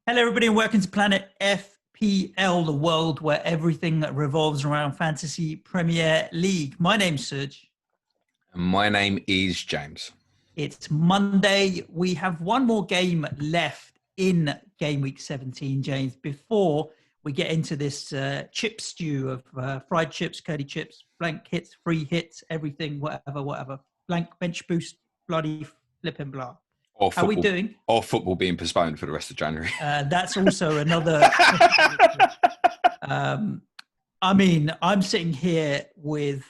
Hello, everybody, and welcome to Planet FPL, the world where everything revolves around Fantasy Premier League. My name's Suj. My name is James. It's Monday. We have one more game left in game week 17, James, before we get into this chip stew of fried chips, curly chips, blank hits, free hits, everything, whatever. Blank bench boost, bloody flipping blah. Or How are we doing? Or football being postponed for the rest of January. That's also another. I'm sitting here with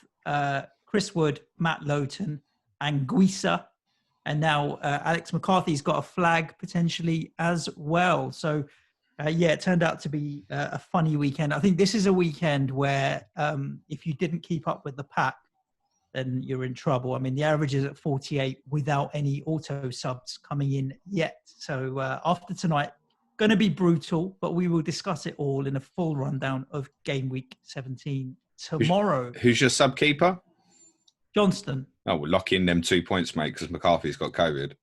Chris Wood, Matt Lowton, and Guisa, and now Alex McCarthy's got a flag potentially as well. So, it turned out to be a funny weekend. I think this is a weekend where if you didn't keep up with the pack, then you're in trouble. I mean, the average is at 48 without any auto subs coming in yet. So after tonight, going to be brutal, but we will discuss it all in a full rundown of game week 17 tomorrow. Who's your sub keeper? Johnston. Oh, we'll lock in them 2 points, mate, because McCarthy's got COVID.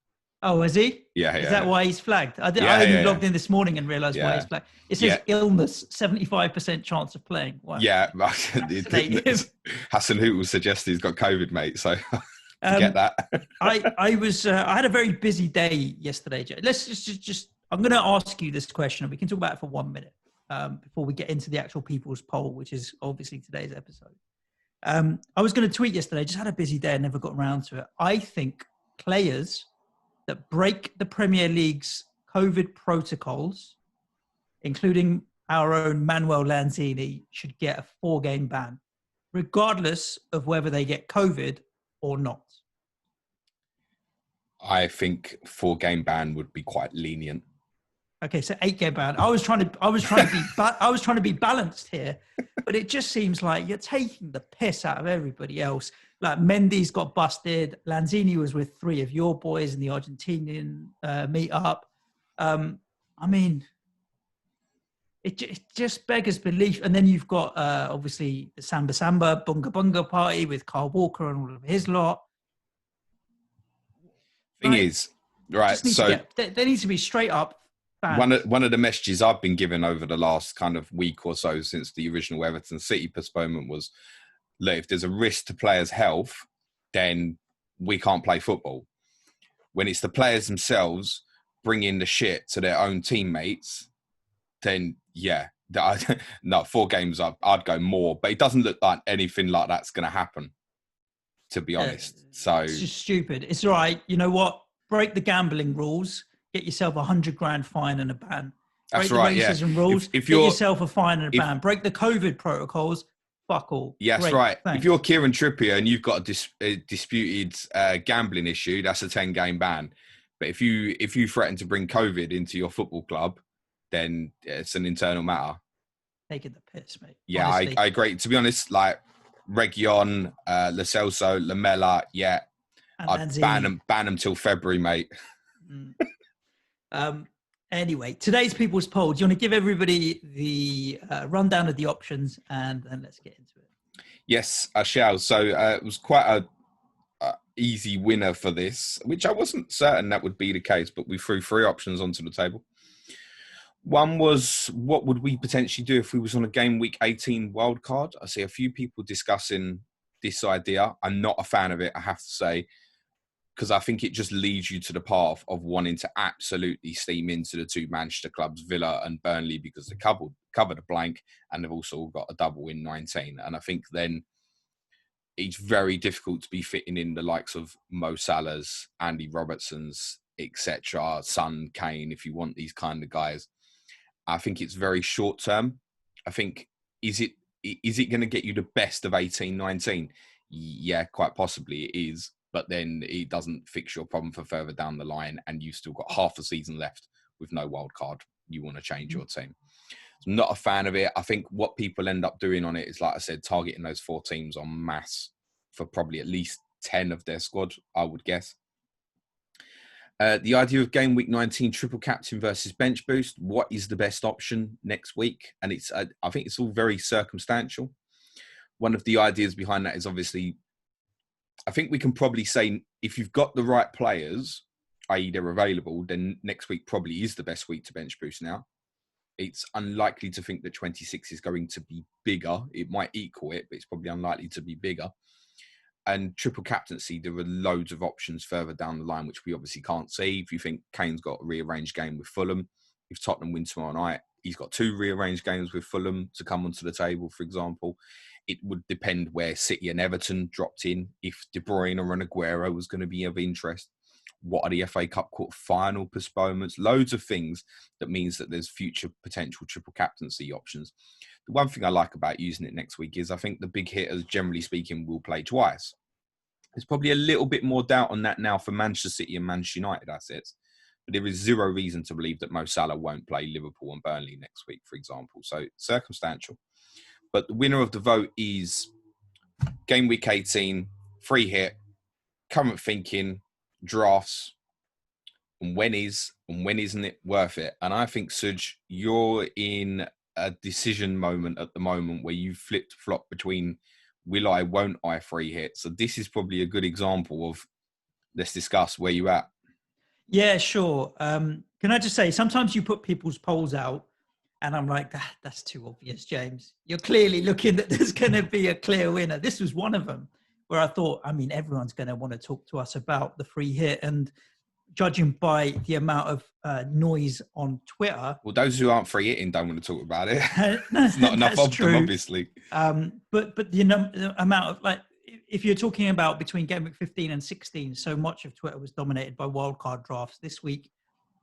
Oh, is he? Yeah. Is that why he's flagged? I only logged in this morning and realised why he's flagged. It says illness, 75% chance of playing. Wow. Yeah. Hassan Hoot will suggest he's got COVID, mate. So forget that. I had a very busy day yesterday. Let's just I'm going to ask you this question. We can talk about it for 1 minute before we get into the actual people's poll, which is obviously today's episode. I was going to tweet yesterday. Just had a busy day and never got around to it. I think players that break the Premier League's COVID protocols, including our own Manuel Lanzini, should get a 4-game ban, regardless of whether they get COVID or not. I think 4-game ban would be quite lenient. Okay, so 8-game ban. I was trying to be balanced here, but it just seems like you're taking the piss out of everybody else. Like Mendy's got busted. Lanzini was with 3 of your boys in the Argentinian meetup. It just beggars belief. And then you've got obviously the Samba Bunga Bunga party with Carl Walker and all of his lot. There needs to be straight up banned. One of the messages I've been given over the last kind of week or so since the original Everton City postponement was, look, if there's a risk to players' health, then we can't play football. When it's the players themselves bringing the shit to their own teammates, then 4 games I'd go more. But it doesn't look like anything like that's going to happen, to be honest. So it's just stupid. It's all right. You know what? Break the gambling rules. Get yourself $100,000 fine and a ban. That's Break right. the racism rules. Get yourself a fine and a ban. Break the COVID protocols. Fuck all. Yes, great, right. thanks. If you're Kieran Trippier and you've got a disputed gambling issue, that's a 10-game ban. But if you threaten to bring COVID into your football club, then it's an internal matter. Taking the piss, mate. Yeah, I agree. To be honest, like Reguilon, Lo Celso, Lamela, I'd ban them till February, mate. Anyway, today's people's poll. Do you want to give everybody the rundown of the options and then let's get into it? Yes, I shall. So it was quite a easy winner for this, which I wasn't certain that would be the case, but we threw 3 options onto the table. One was, what would we potentially do if we was on a game week 18 wildcard? I see a few people discussing this idea. I'm not a fan of it, I have to say, because I think it just leads you to the path of wanting to absolutely steam into the 2 Manchester clubs, Villa and Burnley, because they covered a blank and they've also got a double in 19. And I think then it's very difficult to be fitting in the likes of Mo Salah's, Andy Robertson's, etc., Son, Kane, if you want these kind of guys. I think it's very short term. I think, is it going to get you the best of 18, 19? Yeah, quite possibly it is. But then it doesn't fix your problem for further down the line, and you've still got half a season left with no wild card. You want to change your team. So I'm not a fan of it. I think what people end up doing on it is, like I said, targeting those 4 teams en masse for probably at least 10 of their squad, I would guess. The idea of game week 19 triple captain versus bench boost. What is the best option next week? And it's I think it's all very circumstantial. One of the ideas behind that is obviously, I think we can probably say if you've got the right players i.e. they're available, then next week probably is the best week to bench boost now. It's unlikely to think that 26 is going to be bigger. It might equal it, but it's probably unlikely to be bigger. And triple captaincy, there are loads of options further down the line, which we obviously can't see. If you think Kane's got a rearranged game with Fulham, if Tottenham win tomorrow night, he's got 2 rearranged games with Fulham to come onto the table, for example. It would depend where City and Everton dropped in. If De Bruyne or Aguero was going to be of interest. What are the FA Cup quarter-final postponements? Loads of things that means that there's future potential triple captaincy options. The one thing I like about using it next week is I think the big hitters, generally speaking, will play twice. There's probably a little bit more doubt on that now for Manchester City and Manchester United assets. But there is zero reason to believe that Mo Salah won't play Liverpool and Burnley next week, for example. So circumstantial. But the winner of the vote is Game Week 18, free hit, current thinking, drafts, and when isn't it worth it? And I think, Suj, you're in a decision moment at the moment where you flip-flop between will I, won't I free hit. So this is probably a good example of, let's discuss where you're at. Yeah, sure. Can I just say, sometimes you put people's polls out and I'm like, that's too obvious, James. You're clearly looking that there's going to be a clear winner. This was one of them where I thought, I mean, everyone's going to want to talk to us about the free hit. And judging by the amount of noise on Twitter. Well, those who aren't free hitting don't want to talk about it. It's not enough of them, obviously. But the amount of, like, if you're talking about between Game Week 15 and 16, so much of Twitter was dominated by wildcard drafts. This week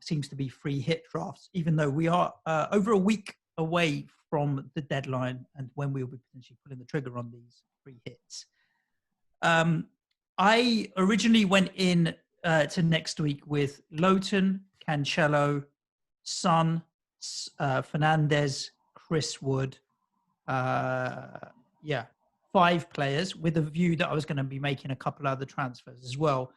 seems to be free hit drafts, even though we are over a week away from the deadline and when we will be potentially pulling the trigger on these free hits. I originally went in to next week with Lowton, Cancelo, Son, Fernandez, Chris Wood. 5 players with a view that I was going to be making a couple other transfers as well.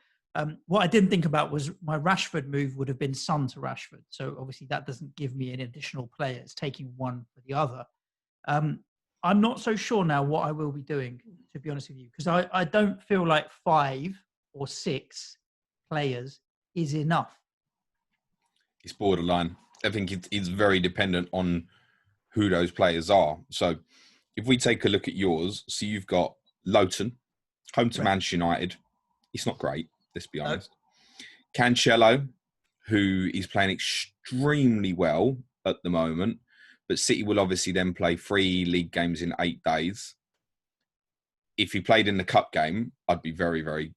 What I didn't think about was my Rashford move would have been Son to Rashford. So obviously that doesn't give me an additional player. It's taking one for the other. I'm not so sure now what I will be doing, to be honest with you, because I don't feel like 5 or 6 players is enough. It's borderline. I think it's very dependent on who those players are. So if we take a look at yours, so you've got Lowton, home to Manchester United. It's not great, let's be honest. No. Cancelo, who is playing extremely well at the moment, but City will obviously then play 3 league games in 8 days. If he played in the cup game, I'd be very, very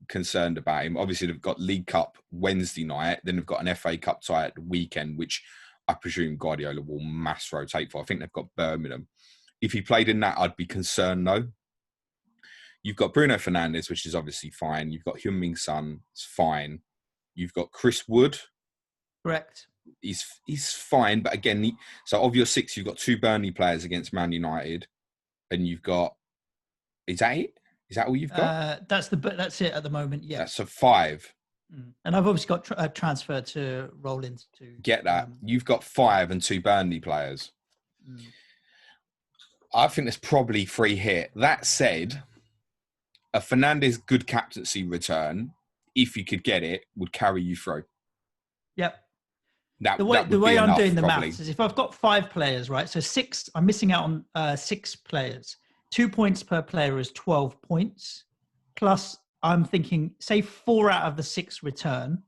concerned about him. Obviously, they've got League Cup Wednesday night, then they've got an FA Cup tie at the weekend, which I presume Guardiola will mass rotate for. I think they've got Birmingham. If he played in that, I'd be concerned, though. You've got Bruno Fernandes, which is obviously fine. You've got Heung-min Son, it's fine. You've got Chris Wood. Correct. He's fine, but again, so of your 6, you've got 2 Burnley players against Man United, and you've got, is that it? Is that all you've got? That's it at the moment, yeah. That's a 5. And I've obviously got a transfer to roll into. Get that. You've got 5 and 2 Burnley players. I think that's probably free hit. That said, a Fernandes good captaincy return, if you could get it, would carry you through. Yep. The way I'm doing the maths is if I've got 5 players, right? So 6, I'm missing out on 6 players. 2 points per player is 12 points. Plus, I'm thinking, say 4 out of the 6 return.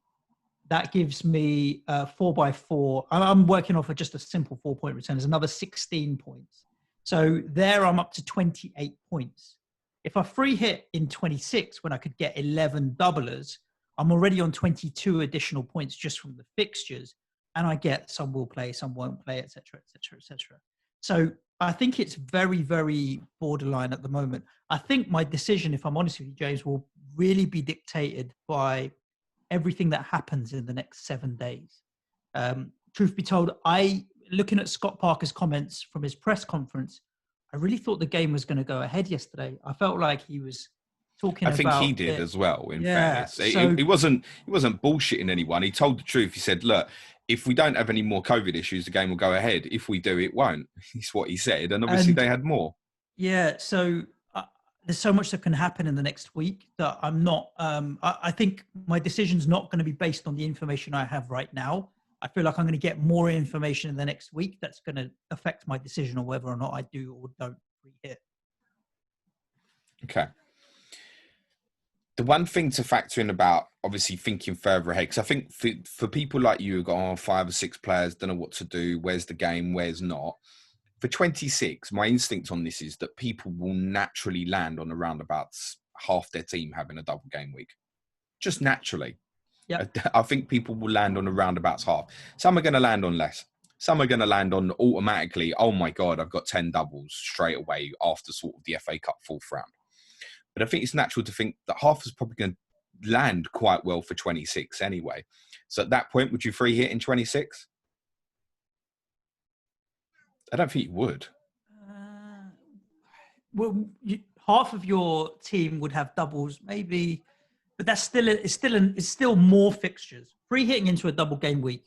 That gives me 4x4. I'm working off of just a simple 4-point return. There's another 16 points. So there I'm up to 28 points. If I free hit in 26, when I could get 11 doublers, I'm already on 22 additional points just from the fixtures. And I get some will play, some won't play, et cetera, et cetera, et cetera. So I think it's very, very borderline at the moment. I think my decision, if I'm honest with you, James, will really be dictated by everything that happens in the next 7 days. Truth be told, looking at Scott Parker's comments from his press conference, I really thought the game was going to go ahead yesterday. I felt like he was talking about... I think he did as well, in fairness. He wasn't bullshitting anyone. He told the truth. He said, look, if we don't have any more COVID issues, the game will go ahead. If we do, it won't. It's what he said. And obviously they had more. Yeah, so there's so much that can happen in the next week that I'm not. I think my decision's not going to be based on the information I have right now. I feel like I'm going to get more information in the next week that's going to affect my decision on whether or not I do or don't free hit. Okay. The one thing to factor in about obviously thinking further ahead, because I think for people like you who got 5 or 6 players, don't know what to do, where's the game, where's not. For 26, my instinct on this is that people will naturally land on around about half their team having a double game week. Just naturally. Yeah. I think people will land on around about half. Some are going to land on less. Some are going to land on automatically, oh my God, I've got 10 doubles straight away after sort of the FA Cup 4th round. But I think it's natural to think that half is probably going to land quite well for 26 anyway. So at that point, would you free hit in 26? I don't think you would. Well, half of your team would have doubles, maybe, but that's it's still more fixtures. Free hitting into a double game week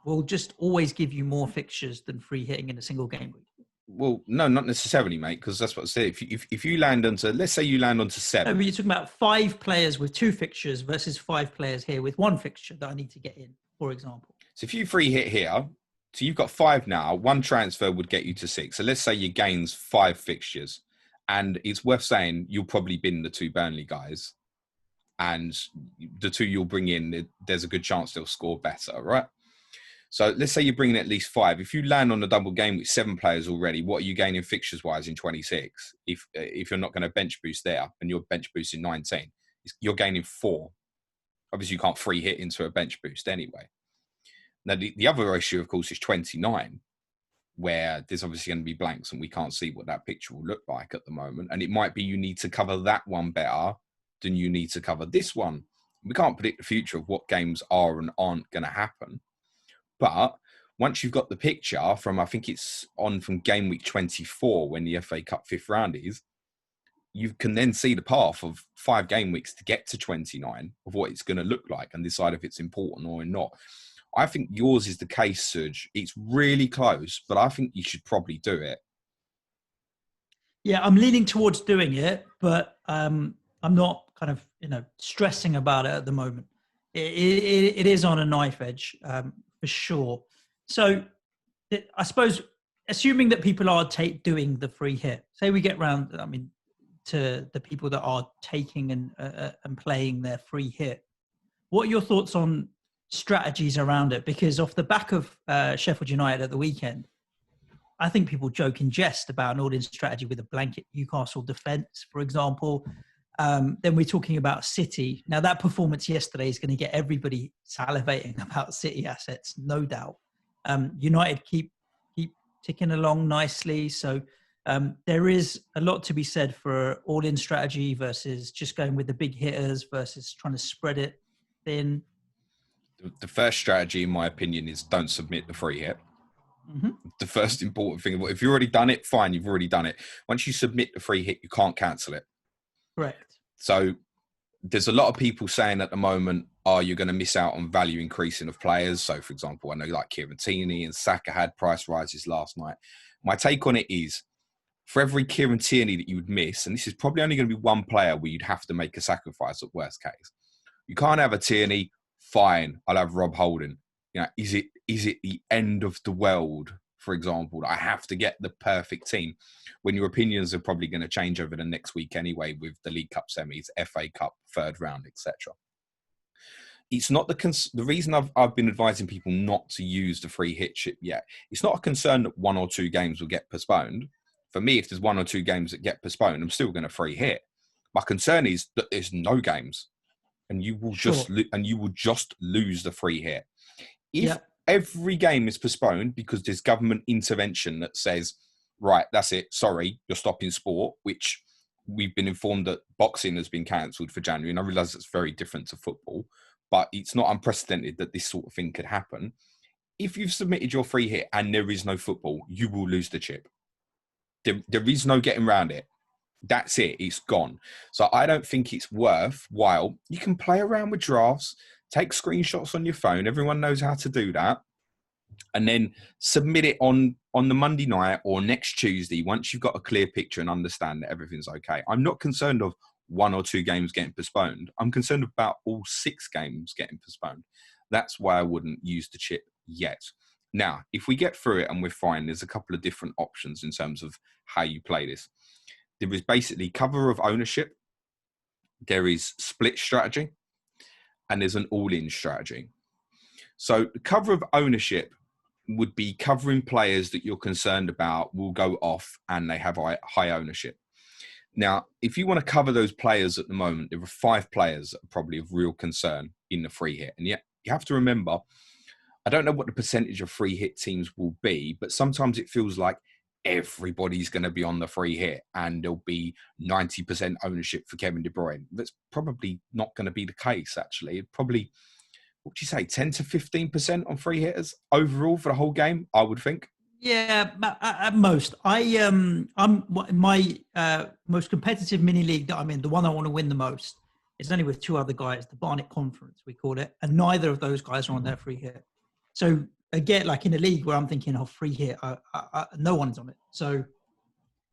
will just always give you more fixtures than free hitting in a single game week. Well, no, not necessarily, mate, because that's what I said. If you land onto, let's say you land onto 7. No, but you're talking about 5 players with 2 fixtures versus 5 players here with 1 fixture that I need to get in, for example. So if you free hit here, so you've got 5 now, 1 transfer would get you to 6. So let's say you gains 5 fixtures, and it's worth saying you'll probably bin the 2 Burnley guys, and the 2 you'll bring in, there's a good chance they'll score better, right? So let's say you're bringing at least 5. If you land on a double game with 7 players already, what are you gaining fixtures-wise in 26? If you're not going to bench boost there and you're bench boosting 19, you're gaining 4. Obviously, you can't free hit into a bench boost anyway. Now, the other issue, of course, is 29, where there's obviously going to be blanks and we can't see what that picture will look like at the moment. And it might be you need to cover that one better than you need to cover this one. We can't predict the future of what games are and aren't going to happen. But once you've got the picture from, I think it's on from game week 24 when the FA Cup 5th round is, you can then see the path of 5 game weeks to get to 29 of what it's going to look like and decide if it's important or not. I think yours is the case, Suj. It's really close, but I think you should probably do it. Yeah, I'm leaning towards doing it, but I'm not kind of, stressing about it at the moment. It is on a knife edge. For sure. So I suppose, assuming that people are doing the free hit, say we get round, to the people that are taking and playing their free hit, what are your thoughts on strategies around it? Because off the back of Sheffield United at the weekend, I think people joke and jest about an all-in strategy with a blanket Newcastle defence, for example. Then we're talking about City. Now, that performance yesterday is going to get everybody salivating about City assets, no doubt. United keep ticking along nicely. So there is a lot to be said for all-in strategy versus just going with the big hitters versus trying to spread it thin. The first strategy, in my opinion, is don't submit the free hit. Mm-hmm. The first important thing. If you've already done it, fine, you've already done it. Once you submit the free hit, you can't cancel it. Correct. So there's a lot of people saying at the moment, you're going to miss out on value increasing of players. So, for example, I know like Kieran Tierney and Saka had price rises last night. My take on it is, for every Kieran Tierney that you would miss, and this is probably only going to be one player where you'd have to make a sacrifice at worst case. You can't have a Tierney, fine, I'll have Rob Holding. Is it the end of the world, for example, that I have to get the perfect team when your opinions are probably going to change over the next week anyway with the League Cup semis, FA Cup, 3rd round, etc. It's not the reason I've been advising people not to use the free hit chip yet. It's not a concern that 1 or 2 games will get postponed. For me, if there's 1 or 2 games that get postponed, I'm still going to free hit. My concern is that there's no games, and you will just lose the free hit. If every game is postponed because there's government intervention that says, right, that's it, sorry, you're stopping sport, which we've been informed that boxing has been cancelled for January, and I realise it's very different to football, but it's not unprecedented that this sort of thing could happen. If you've submitted your free hit and there is no football, you will lose the chip. There is no getting around it. That's it. It's gone. So I don't think it's worthwhile. You can play around with drafts, take screenshots on your phone. Everyone knows how to do that. and then submit it on the Monday night or next Tuesday once you've got a clear picture and understand that everything's okay. I'm not concerned of 1 or 2 games getting postponed. I'm concerned about all 6 games getting postponed. That's why I wouldn't use the chip yet. Now, if we get through it and we're fine, there's a couple of different options in terms of how you play this. There is basically cover of ownership, there is split strategy, and there's an all-in strategy. So the cover of ownership would be covering players that you're concerned about will go off and they have high ownership. Now, if you want to cover those players at the moment, there are 5 players that are probably of real concern in the free hit. And yet you have to remember, I don't know what the percentage of free hit teams will be, but sometimes it feels like everybody's going to be on the free hit and there'll be 90% ownership for Kevin De Bruyne. That's probably not going to be the case, actually. Probably, what would you say, 10 to 15% on free hitters overall for the whole game, I would think. Yeah, at most. I'm my most competitive mini league that I'm in, the one I want to win the most, is only with 2 other guys, the Barnet Conference, we call it, and neither of those guys are on their free hit. So again, like in a league where I'm thinking, oh, free hit, no one's on it. So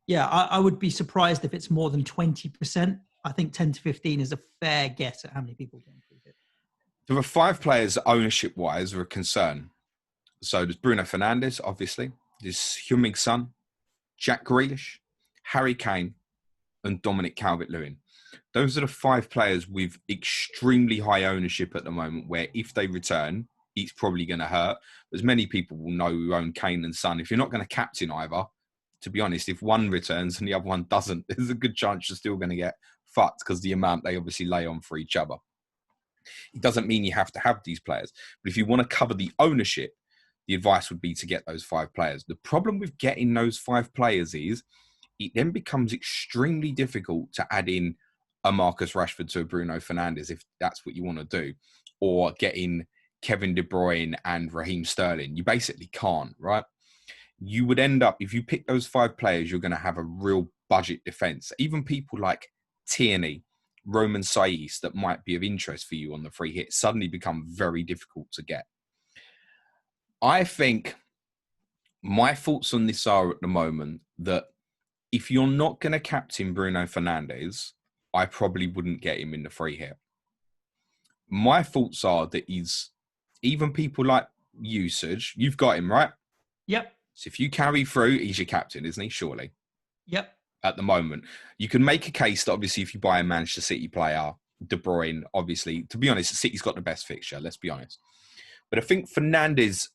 yeah, I would be surprised if it's more than 20%. I think 10 to 15 is a fair guess at how many people get free hit. There are 5 players that ownership-wise are a concern. So there's Bruno Fernandes, obviously. There's Heung-min Son, Jack Grealish, Harry Kane, and Dominic Calvert-Lewin. Those are the 5 players with extremely high ownership at the moment, where if they return, it's probably going to hurt. As many people will know who own Kane and Son, if you're not going to captain either, to be honest, if one returns and the other one doesn't, there's a good chance you're still going to get fucked because the amount they obviously lay on for each other. It doesn't mean you have to have these players. But if you want to cover the ownership, the advice would be to get those 5 players. The problem with getting those 5 players is it then becomes extremely difficult to add in a Marcus Rashford to a Bruno Fernandes if that's what you want to do, or get in Kevin De Bruyne and Raheem Sterling. You basically can't, right? You would end up, if you pick those 5 players, you're going to have a real budget defense. Even people like Tierney, Roman Saiz that might be of interest for you on the free hit suddenly become very difficult to get. I think my thoughts on this are at the moment that if you're not going to captain Bruno Fernandes, I probably wouldn't get him in the free hit. My thoughts are that he's, even people like you, Suj, you've got him, right? Yep. So if you carry through, he's your captain, isn't he? Surely. Yep. At the moment, you can make a case that obviously if you buy a Manchester City player, De Bruyne, obviously, to be honest, City's got the best fixture, let's be honest. But I think Fernandes'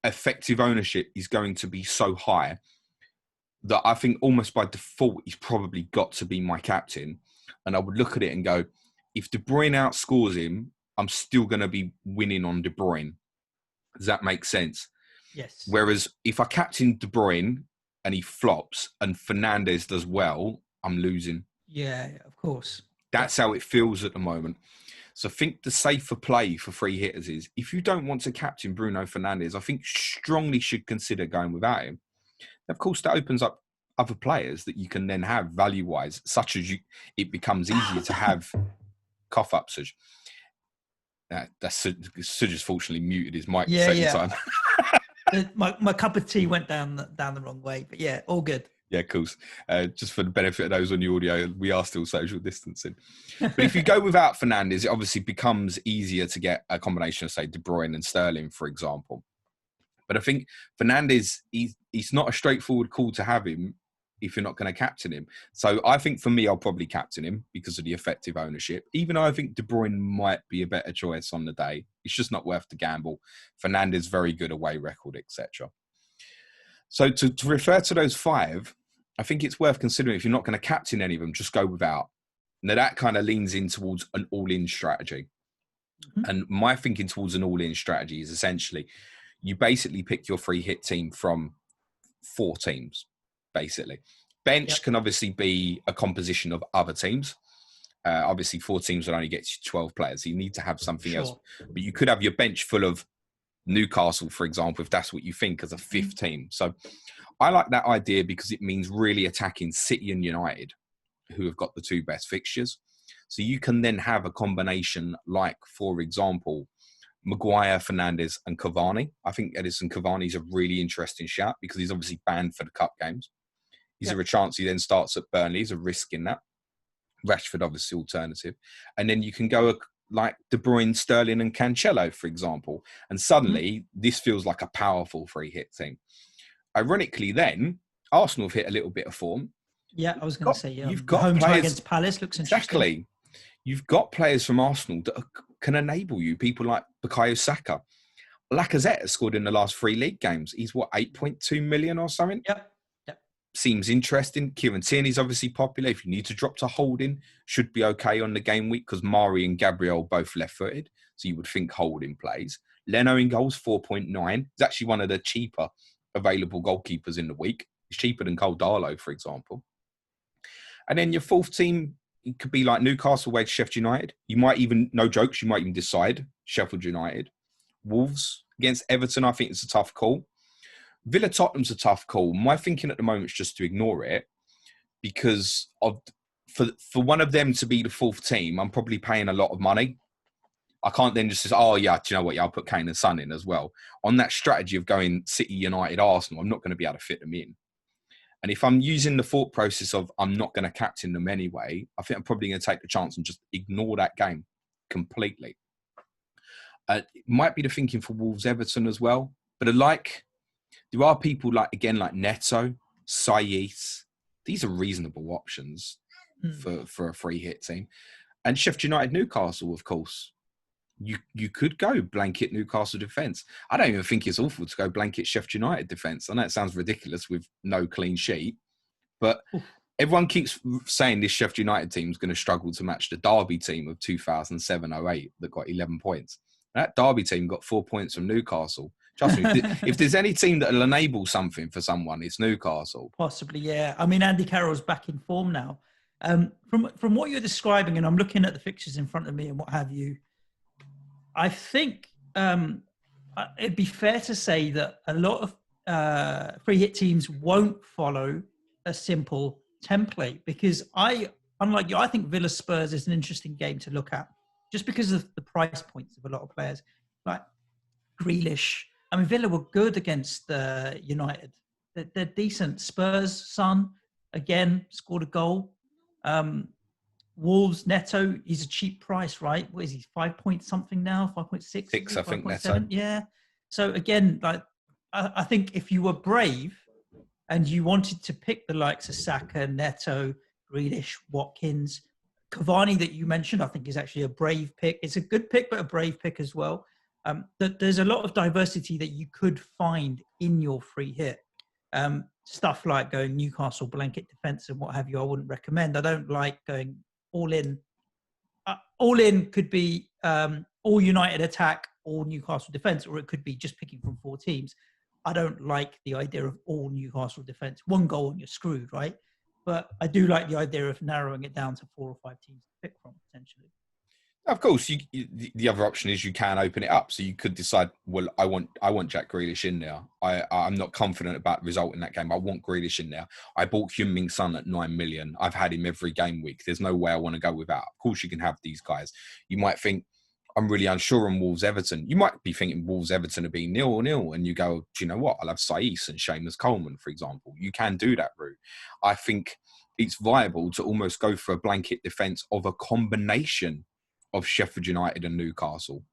effective ownership is going to be so high that I think almost by default, he's probably got to be my captain. And I would look at it and go, if De Bruyne outscores him, I'm still going to be winning on De Bruyne. Does that make sense? Yes. Whereas if I captain De Bruyne and he flops and Fernandes does well, I'm losing. Yeah, of course. That's how it feels at the moment. So I think the safer play for free hitters is, if you don't want to captain Bruno Fernandes, I think strongly should consider going without him. Of course, that opens up other players that you can then have value-wise, such as it becomes easier to have cough-ups. Suj has fortunately muted his mic second time. my cup of tea went down the wrong way, but yeah, all good. Yeah, of course. Just for the benefit of those on the audio, we are still social distancing. But if you go without Fernandes, it obviously becomes easier to get a combination of, say, De Bruyne and Sterling, for example. But I think Fernandes, he's not a straightforward call to have him if you're not going to captain him. So I think for me, I'll probably captain him because of the effective ownership, even though I think De Bruyne might be a better choice on the day. It's just not worth the gamble. Fernandes, very good away record, etc. So to refer to those 5, I think it's worth considering. If you're not going to captain any of them, just go without. Now that kind of leans in towards an all-in strategy. Mm-hmm. And my thinking towards an all-in strategy is essentially you basically pick your free hit team from 4 teams, basically. Bench can obviously be a composition of other teams. Obviously, 4 teams will only get you 12 players. So you need to have something else. But you could have your bench full of Newcastle, for example, if that's what you think, as a 5th team. So I like that idea because it means really attacking City and United, who have got the 2 best fixtures. So you can then have a combination like, for example, Maguire, Fernandes, and Cavani. I think Edison Cavani is a really interesting shout because he's obviously banned for the cup games. Is there a chance he then starts at Burnley? There's a risk in that. Rashford, obviously, alternative. And then you can go like De Bruyne, Sterling, and Cancelo, for example. And suddenly, this feels like a powerful free hit team. Ironically, then, Arsenal have hit a little bit of form. Yeah, I was going to say, you've got home players tie against Palace looks interesting. Exactly. You've got players from Arsenal that can enable you. People like Bukayo Saka. Lacazette has scored in the last 3 league games. He's, 8.2 million or something? Yep. Seems interesting. Kieran Tierney's obviously popular. If you need to drop to Holding, should be okay on the game week because Mari and Gabriel both left-footed. So you would think Holding plays. Leno in goals, 4.9. He's actually one of the cheaper available goalkeepers in the week. He's cheaper than Cole Darlow, for example. And then your fourth team, it could be like Newcastle away to Sheffield United. You might even, no jokes, you might even decide Sheffield United. Wolves against Everton, I think it's a tough call. Villa Tottenham's a tough call. My thinking at the moment is just to ignore it because for one of them to be the fourth team, I'm probably paying a lot of money. I can't then just say, oh, yeah, do you know what? Yeah, I'll put Kane and Son in as well. On that strategy of going City, United, Arsenal, I'm not going to be able to fit them in. And if I'm using the thought process of I'm not going to captain them anyway, I think I'm probably going to take the chance and just ignore that game completely. It might be the thinking for Wolves Everton as well. But there are people like Neto, Saiz. These are reasonable options for a free hit team. And Sheffield United Newcastle, of course. You could go blanket Newcastle defence. I don't even think it's awful to go blanket Sheffield United defence. I know it sounds ridiculous with no clean sheet, but everyone keeps saying this Sheffield United team is going to struggle to match the Derby team of 2007-08 that got 11 points. That Derby team got 4 points from Newcastle. Trust me, if there's any team that will enable something for someone, it's Newcastle. Possibly, yeah. I mean, Andy Carroll's back in form now. From what you're describing, and I'm looking at the fixtures in front of me and what have you, I think it'd be fair to say that a lot of free hit teams won't follow a simple template because unlike you, I think Villa Spurs is an interesting game to look at just because of the price points of a lot of players. Like Grealish. I mean, Villa were good against United. They're decent. Spurs, Son, again, scored a goal. Wolves, Neto, he's a cheap price, right? What is he, 5 point something now? 5.6? 6, I think, Neto. 7? Yeah. So again, like I think if you were brave and you wanted to pick the likes of Saka, Neto, Grealish, Watkins, Cavani that you mentioned, I think is actually a brave pick. It's a good pick, but a brave pick as well. There's a lot of diversity that you could find in your free hit. Stuff like going Newcastle blanket defense and what have you, I wouldn't recommend. I don't like going all in. All in could be all United attack, all Newcastle defense, or it could be just picking from 4 teams. I don't like the idea of all Newcastle defense. 1 goal and you're screwed, right? But I do like the idea of narrowing it down to 4 or 5 teams to pick from, potentially. Of course, the other option is you can open it up. So you could decide, well, I want Jack Grealish in there. I'm not confident about the result in that game. I want Grealish in there. I bought Heung-min Son at 9 million. I've had him every game week. There's no way I want to go without. Of course, you can have these guys. You might think, I'm really unsure on Wolves-Everton. You might be thinking Wolves-Everton will be 0-0, and you go, do you know what? I'll have Saiz and Seamus Coleman, for example. You can do that route. I think it's viable to almost go for a blanket defence of a combination of Sheffield United and Newcastle.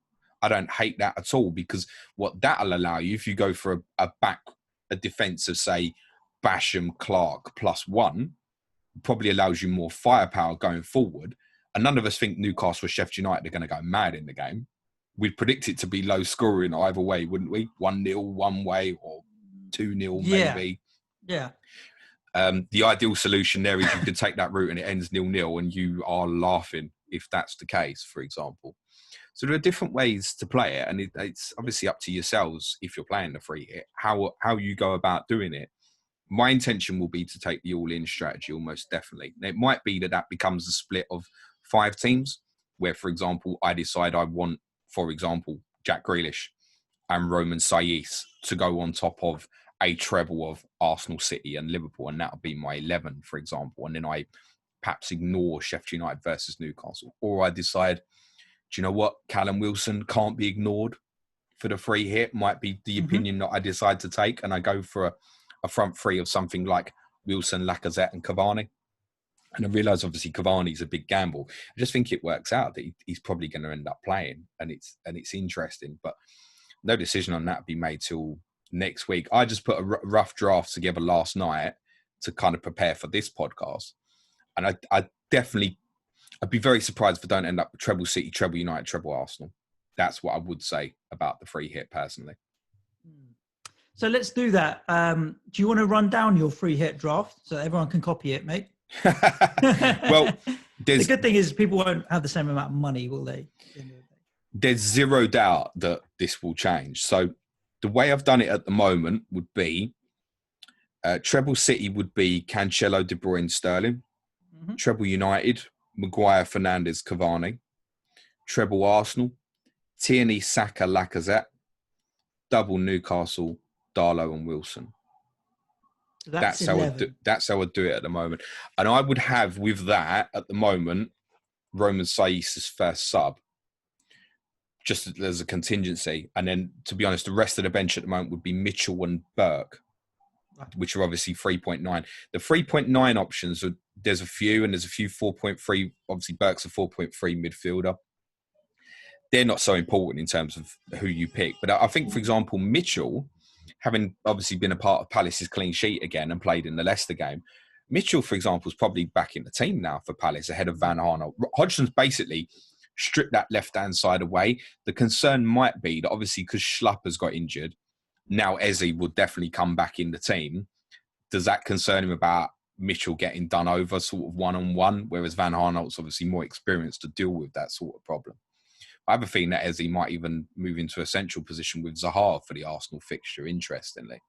I don't hate that at all because what that'll allow you, if you go for a defence of, say, Basham, Clark +1, probably allows you more firepower going forward. And none of us think Newcastle or Sheffield United are going to go mad in the game. We'd predict it to be low scoring either way, wouldn't we? 1-0 one way or 2-0 maybe. Yeah. The ideal solution there is you could take that route and it ends 0-0 and you are laughing if that's the case, for example. So there are different ways to play it, and it's obviously up to yourselves if you're playing the free hit, how you go about doing it. My intention will be to take the all-in strategy almost definitely. It might be that becomes a split of 5 teams where, for example, I decide I want, for example, Jack Grealish and Roman Saiz to go on top of a treble of Arsenal, City and Liverpool, and that'll be my 11, for example. And then I perhaps ignore Sheffield United versus Newcastle. Or I decide do you know what? Callum Wilson can't be ignored for the free hit. Might be the opinion that I decide to take, and I go for a front three of something like Wilson, Lacazette, and Cavani. And I realise, obviously, Cavani's a big gamble. I just think it works out that he's probably going to end up playing, and it's interesting. But no decision on that will be made till next week. I just put a rough draft together last night to kind of prepare for this podcast. And I'd be very surprised if I don't end up with treble City, treble United, treble Arsenal. That's what I would say about the free hit personally. So let's do that. Do you want to run down your free hit draft so everyone can copy it, mate? Well, the good thing is people won't have the same amount of money, will they? There's zero doubt that this will change. So the way I've done it at the moment would be treble City would be Cancelo, De Bruyne, Sterling. Treble United, Maguire, Fernandes, Cavani. Treble Arsenal, Tierney, Saka, Lacazette. Double Newcastle, Darlow and Wilson. So that's how I do it at the moment. And I would have with that at the moment Roman Sais's first sub, just as a contingency. And then, to be honest, the rest of the bench at the moment would be Mitchell and Burke, which are obviously 3.9. The 3.9 options, there's a few, and there's a few 4.3. Obviously, Burke's a 4.3 midfielder. They're not so important in terms of who you pick. But I think, for example, Mitchell, having obviously been a part of Palace's clean sheet again and played in the Leicester game, Mitchell, for example, is probably back in the team now for Palace ahead of Van Aanholt. Hodgson's basically stripped that left-hand side away. The concern might be that obviously because Schlupp has got injured, now Eze will definitely come back in the team. Does that concern him about Mitchell getting done over sort of one-on-one, whereas Van Aanholt's obviously more experienced to deal with that sort of problem? I have a feeling that Eze might even move into a central position with Zaha for the Arsenal fixture, interestingly.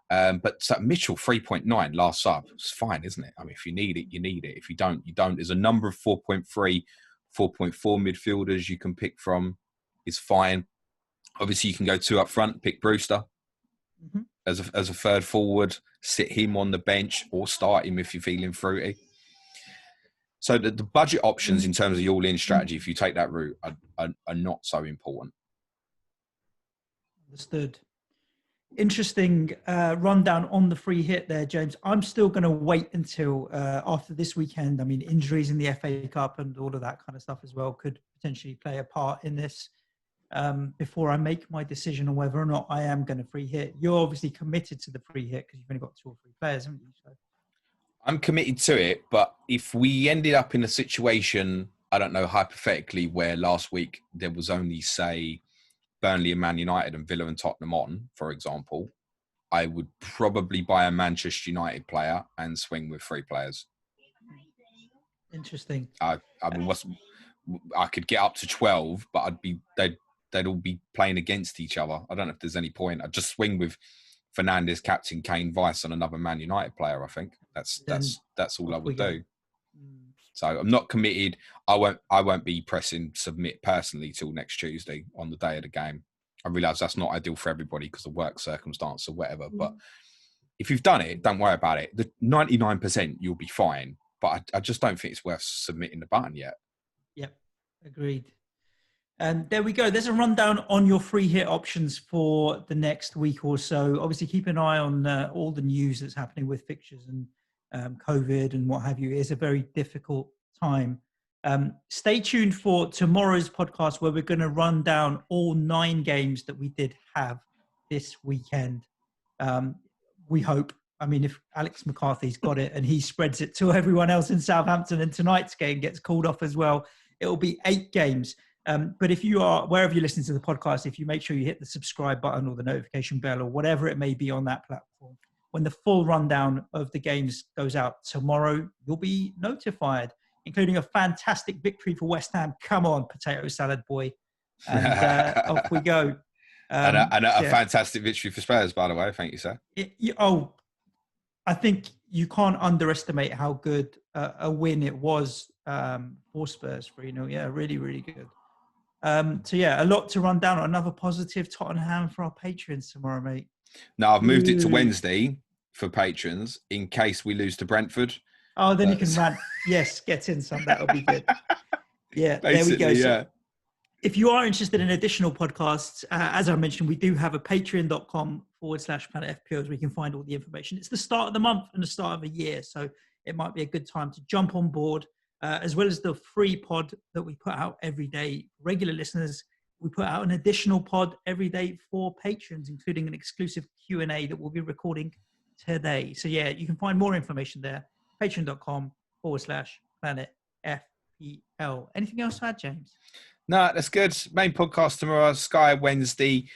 But so Mitchell, 3.9, last sub, it's fine, isn't it? I mean, if you need it, you need it. If you don't, you don't. There's a number of 4.3, 4.4 midfielders you can pick from. It's fine. Obviously, you can go two up front, pick Brewster as a third forward, sit him on the bench or start him if you're feeling fruity. So the budget options in terms of your all-in strategy, if you take that route, are not so important. Understood. Interesting rundown on the free hit there, James. I'm still going to wait until after this weekend. I mean, injuries in the FA Cup and all of that kind of stuff as well could potentially play a part in this before I make my decision on whether or not I am going to free hit. You're obviously committed to the free hit because you've only got 2 or 3 players, haven't you? So. I'm committed to it, but if we ended up in a situation, I don't know, hypothetically, where last week there was only, say, Burnley and Man United and Villa and Tottenham on, for example, I would probably buy a Manchester United player and swing with 3 players. Interesting. I mean, I could get up to 12, but they'd all be playing against each other. I don't know if there's any point. I'd just swing with Fernandes, captain, Kane, Vice, and another Man United player. I think that's all I would do. So I'm not committed. I won't be pressing submit personally till next Tuesday on the day of the game. I realise that's not ideal for everybody because of work circumstance or whatever. But if you've done it, don't worry about it. The 99% you'll be fine. But I just don't think it's worth submitting the button yet. Yep, agreed. And there we go. There's a rundown on your free hit options for the next week or so. Obviously, keep an eye on all the news that's happening with fixtures and COVID and what have you. It is a very difficult time. Stay tuned for tomorrow's podcast where we're going to run down all 9 games that we did have this weekend. We hope. I mean, if Alex McCarthy's got it and he spreads it to everyone else in Southampton and tonight's game gets called off as well, it will be 8 games. But if you are, wherever you're listening to the podcast, if you make sure you hit the subscribe button or the notification bell or whatever it may be on that platform, when the full rundown of the games goes out tomorrow, you'll be notified, including a fantastic victory for West Ham. Come on, potato salad boy. And off we go. And a fantastic victory for Spurs, by the way. Thank you, sir. I think you can't underestimate how good a win it was for Spurs 3-0. Yeah, really, really good. So yeah, a lot to run down. Another positive Tottenham for our patrons tomorrow, mate. No, I've moved it to Wednesday for patrons in case we lose to Brentford. Oh, then you can rant. Yes, get in some. That'll be good. Yeah, there we go. Yeah. If you are interested in additional podcasts, as I mentioned, we do have a patreon.com/Planet FPOs where you can find all the information. It's the start of the month and the start of a year, so it might be a good time to jump on board, as well as the free pod that we put out every day. Regular listeners, we put out an additional pod every day for patrons, including an exclusive Q&A that we'll be recording today. So yeah, you can find more information there, patreon.com/Planet FPL. Anything else to add, James? No, that's good. Main podcast tomorrow, Sky Wednesday,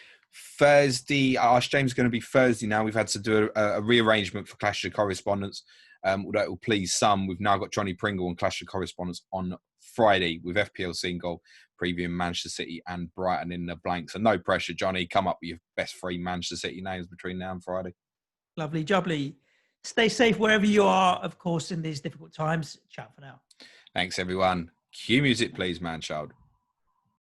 Thursday. I asked James going to be Thursday now. We've had to do a rearrangement for Clash of Correspondence. Although it will please some, we've now got Johnny Pringle and Clash of Correspondence on Friday with FPL Single previewing Manchester City and Brighton in the blank. So no pressure, Johnny. Come up with your best 3 Manchester City names between now and Friday. Lovely, jubbly. Stay safe wherever you are, of course, in these difficult times. Ciao for now. Thanks, everyone. Cue music, please, man child.